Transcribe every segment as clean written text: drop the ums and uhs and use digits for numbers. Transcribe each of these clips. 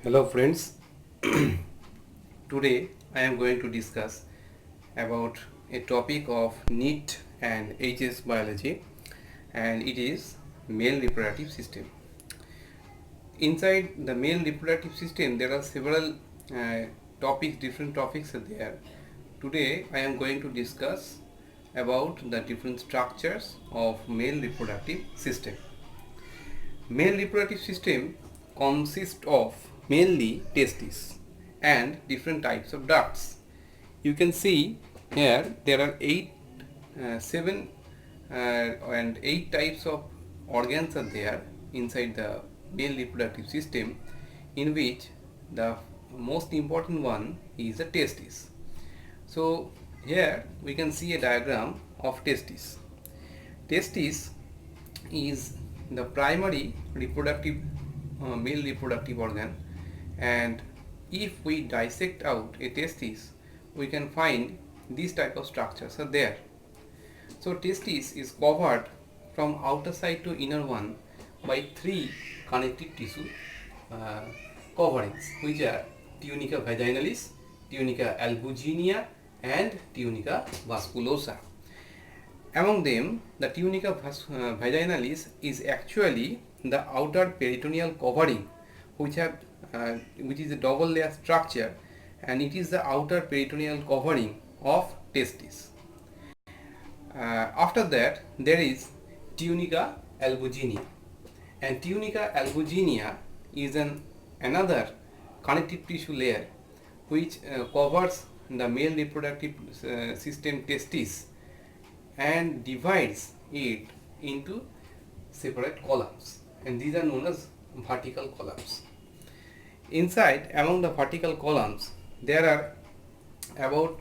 Hello friends, today I am going to discuss about a topic of NEET and HS biology, and it is male reproductive system. Inside the male reproductive system there are several different topics are there. Today I am going to discuss about the different structures of male reproductive system. Male reproductive system consists of mainly testes and different types of ducts. You can see here there are seven and eight types of organs are there inside the male reproductive system, in which the most important one is the testis. So here we can see a diagram of testis. Testis is the primary reproductive male reproductive organ, and if we dissect out a testis we can find these type of structures are there. So testis is covered from outer side to inner one by three connective tissue uh, coverings, which are tunica vaginalis, tunica albuginea and tunica vasculosa. Among them, the tunica vaginalis is actually the outer peritoneal covering, which is a double layer structure, and it is the outer peritoneal covering of testis. After that, there is tunica albuginea, and tunica albuginea is another connective tissue layer which covers the male reproductive system testis and divides it into separate columns, and these are known as vertical columns. Inside, among the vertical columns, there are about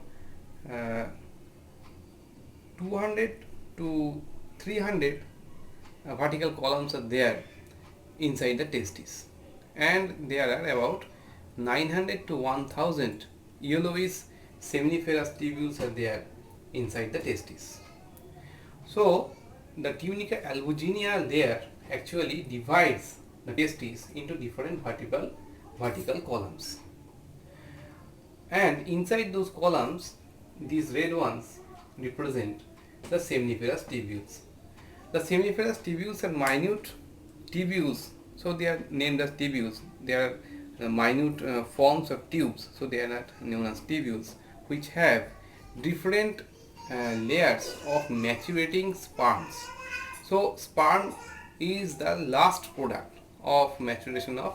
200 to 300 vertical columns are there inside the testis, and there are about 900 to 1000 yellowish seminiferous tubules are there inside the testis. So the tunica albuginea there actually divides the testis into different vertical columns, and inside those columns these red ones represent the seminiferous tubules. The seminiferous tubules are minute tubules, so they are named as tubules. They are minute forms of tubes, so they are not known as tubules, which have different layers of maturating sperms. So sperm is the last product of maturation of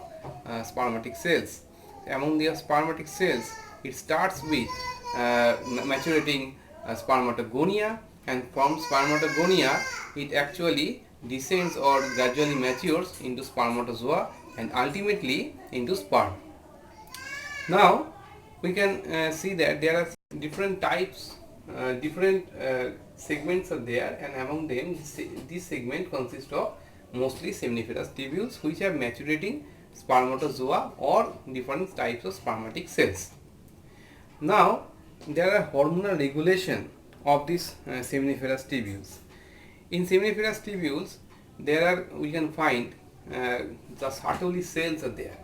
spermatic cells. Among the spermatic cells, it starts with maturating spermatogonia, and from spermatogonia it actually descends or gradually matures into spermatozoa and ultimately into sperm. Now we can see that there are different types, different segments are there, and among them this segment consists of mostly seminiferous tubules which have maturating spermatozoa or different types of spermatic cells. Now there are hormonal regulation of these seminiferous tubules. In seminiferous tubules we can find the Sertoli cells are there,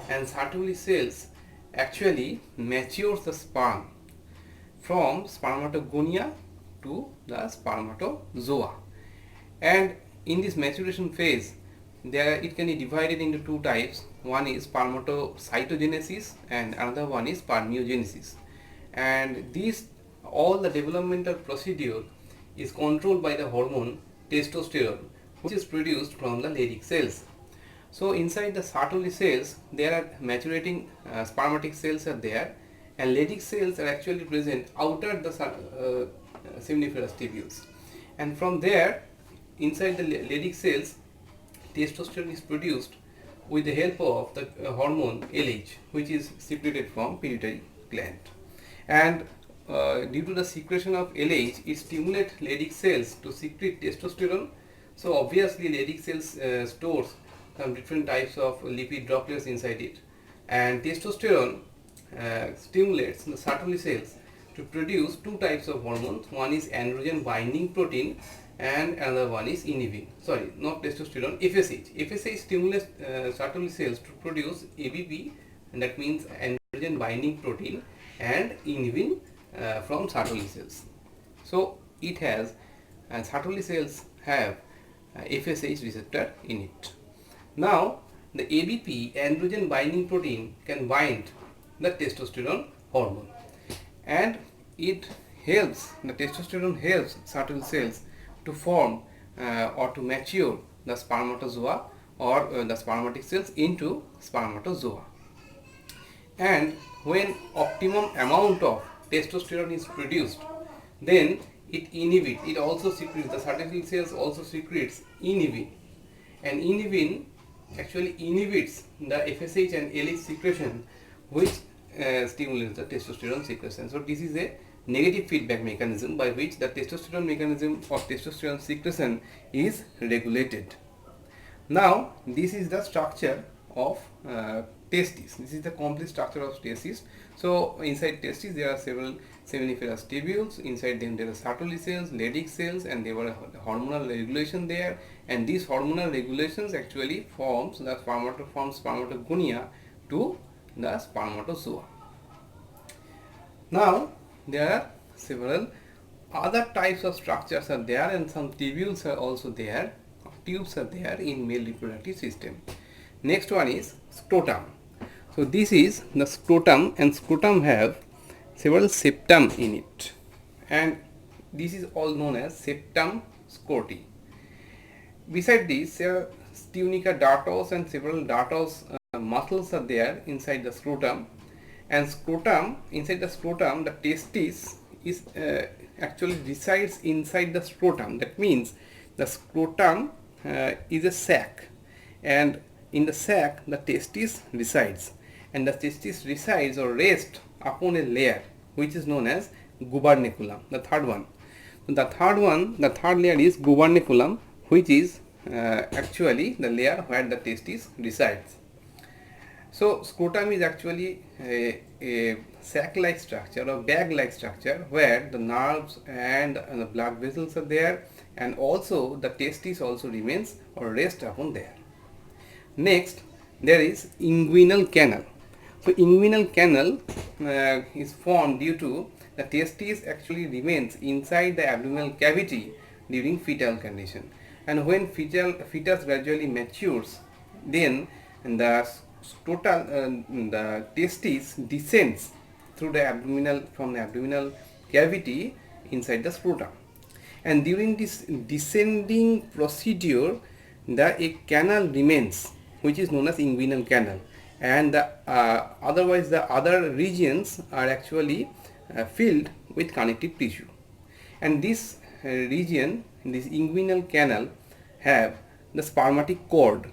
and Sertoli cells actually matures the sperm from spermatogonia to the spermatozoa, and in this maturation phase it can be divided into two types. One is spermatocytogenesis and another one is spermiogenesis, and all the developmental procedure is controlled by the hormone testosterone, which is produced from the Leydig cells. So inside the Sertoli cells there are maturating spermatic cells are there, and Leydig cells are actually present outer the seminiferous tubules, and from there inside the Leydig cells testosterone is produced with the help of the hormone LH, which is secreted from pituitary gland, and due to the secretion of LH, it stimulates Leydig cells to secrete testosterone. So obviously Leydig cells stores some different types of lipid droplets inside it, and testosterone stimulates the Sertoli cells to produce two types of hormones. One is androgen binding protein and another one is inhibin. Sorry, not testosterone, FSH. FSH stimulates Sertoli cells to produce ABP, and that means androgen binding protein, and inhibin from Sertoli cells. So it has, and Sertoli cells have FSH receptor in it. Now the ABP, androgen binding protein, can bind the testosterone hormone, and it helps, the testosterone helps Sertoli cells to form or to mature the spermatozoa or the spermatic cells into spermatozoa. And when optimum amount of testosterone is produced, then it also secretes, the Sertoli cells also secretes inhibin, and inhibin actually inhibits the FSH and LH secretion, which stimulates the testosterone secretion. So this is a negative feedback mechanism by which the testosterone mechanism of testosterone secretion is regulated. Now this is the structure of testis. This is the complete structure of testis. So inside testis there are several seminiferous tubules. Inside them there are Sertoli cells, Leydig cells, and there were hormonal regulation there, and these hormonal regulations actually forms the spermatogonia to the spermatozoa. Now there are several other types of structures are there, and some tubules are also there, tubes are there in male reproductive system. Next one is scrotum. So this is the scrotum, and scrotum have several septum in it, and this is all known as septum scroti. Beside this, tunica dartos and several dartos muscles are there inside the scrotum, and scrotum, inside the scrotum, the testis is actually resides inside the scrotum. That means the scrotum is a sac, and in the sac the testis resides, and the testis resides or rests upon a layer which is known as gubernaculum. The third layer is gubernaculum, which is actually the layer where the testis resides. So scrotum is actually a sac-like structure or bag-like structure where the nerves and the blood vessels are there, and also the testis also remains or rests upon there. Next, there is inguinal canal. So inguinal canal is formed due to the testis actually remains inside the abdominal cavity during fetal condition, and when fetus gradually matures, then the the testis descends through the from the abdominal cavity inside the scrotum, and during this descending procedure a canal remains which is known as inguinal canal, and otherwise the other regions are actually filled with connective tissue, and this region, this inguinal canal, have the spermatic cord,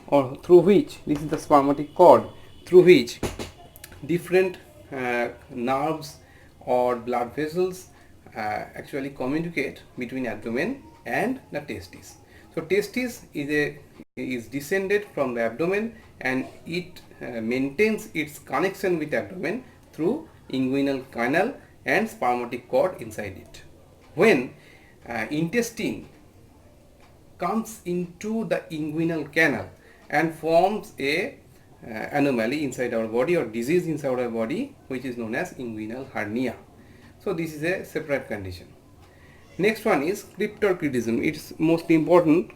or through which, this is the spermatic cord through which different nerves or blood vessels actually communicate between abdomen and the testis. So testis is descended from the abdomen, and it maintains its connection with abdomen through inguinal canal and spermatic cord inside it. When intestine comes into the inguinal canal and forms a anomaly inside our body or disease inside our body, which is known as inguinal hernia. So this is a separate condition. Next one is cryptorchidism. Its most important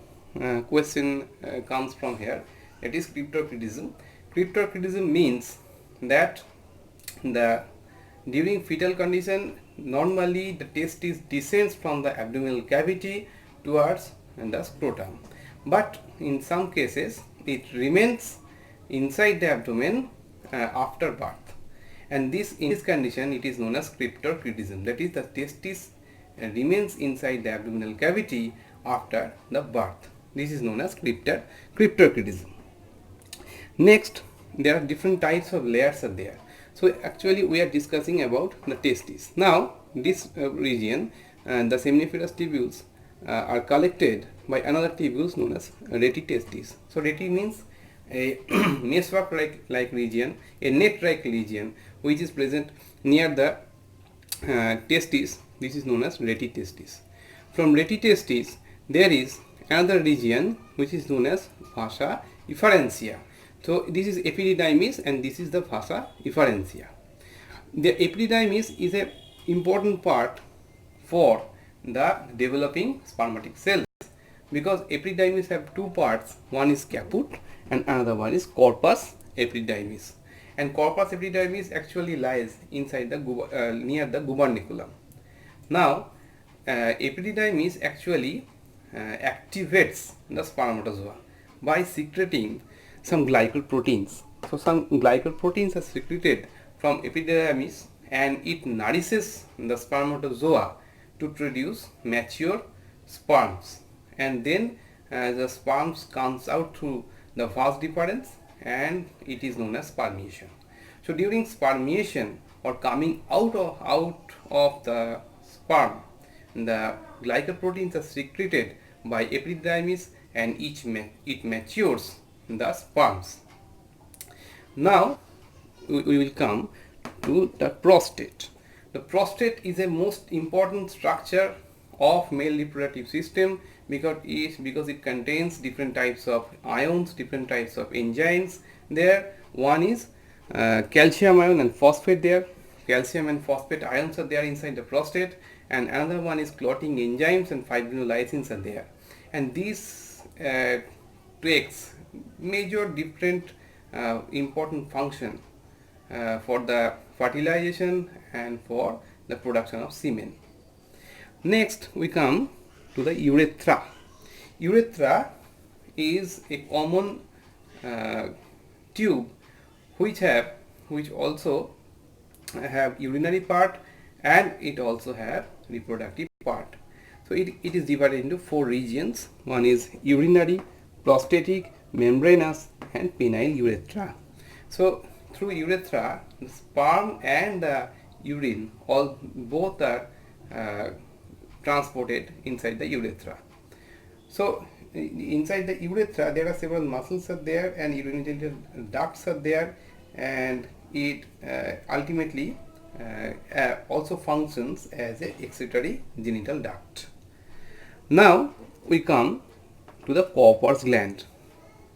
question comes from here. It is cryptorchidism. Cryptorchidism means that during fetal condition, normally the testis descends from the abdominal cavity towards the scrotum, but in some cases it remains inside the abdomen after birth, and in this condition it is known as cryptorchidism. That is, the testis remains inside the abdominal cavity after the birth. This is known as cryptorchidism. Next, there are different types of layers are there. So actually we are discussing about the testis. Now this region, the seminiferous tubules are collected by another tubules known as reti testis. So reti means a meshwork like region, a net-like region which is present near the testis. This is known as reti testis. from retitestis there is another region which is known as vasa efferentia. So this is epididymis and this is the vasa efferentia. The epididymis is a important part for the developing spermatic cells, because epididymis have two parts, one is caput and another one is corpus epididymis, and corpus epididymis actually lies inside the near the gubernaculum. Now epididymis actually activates the spermatozoa by secreting some glycoproteins. So some glycoproteins are secreted from epididymis and it nourishes the spermatozoa to produce mature sperms, and then the sperms comes out through the vas deferens and it is known as spermiation. So during spermiation or coming out of the sperm, the glycoproteins are secreted by epididymis and it matures the sperms. Now we will come to the prostate. The prostate is a most important structure of male reproductive system because it contains different types of ions, different types of enzymes. There one is calcium ion and phosphate there. Calcium and phosphate ions are there inside the prostate, and another one is clotting enzymes and fibrinolysins are there, and these takes major different important function for the fertilization and for the production of semen. Next we come to the urethra. Urethra is a common tube which also have urinary part and it also have reproductive part. So it is divided into four regions. One is urinary, prostatic, membranous and penile urethra. So through urethra, the sperm and the urine both are transported inside the urethra. So inside the urethra there are several muscles are there and urogenital ducts are there, and it ultimately also functions as a excretory genital duct. Now we come to the Cowper's gland.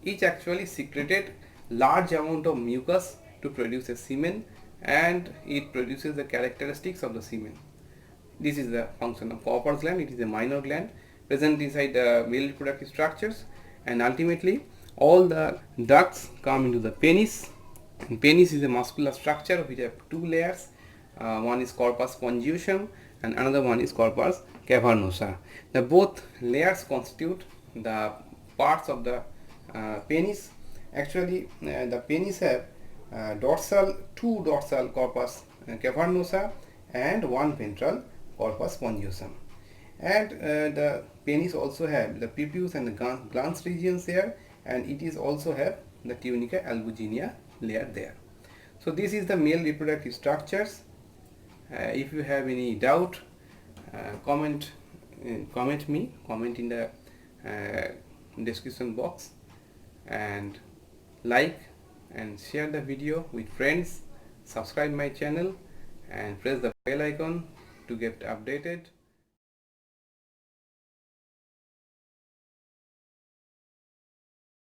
Each actually secreted large amount of mucus to produce a semen, and it produces the characteristics of the semen. This is the function of Cowper's gland. It is a minor gland present inside the male reproductive structures, and ultimately all the ducts come into the penis. And penis is a muscular structure which have two layers. One is corpus spongiosum and another one is corpus cavernosa. The both layers constitute the parts of the penis. Actually the penis have two dorsal corpus cavernosa and one ventral corpus spongiosum, and the penis also have the prepuce and the glans regions there, and it is also have the tunica albuginea layer there. So this is the male reproductive structures. If you have any doubt, comment in the description box, and like and share the video with friends, subscribe my channel and press the bell icon to get updated.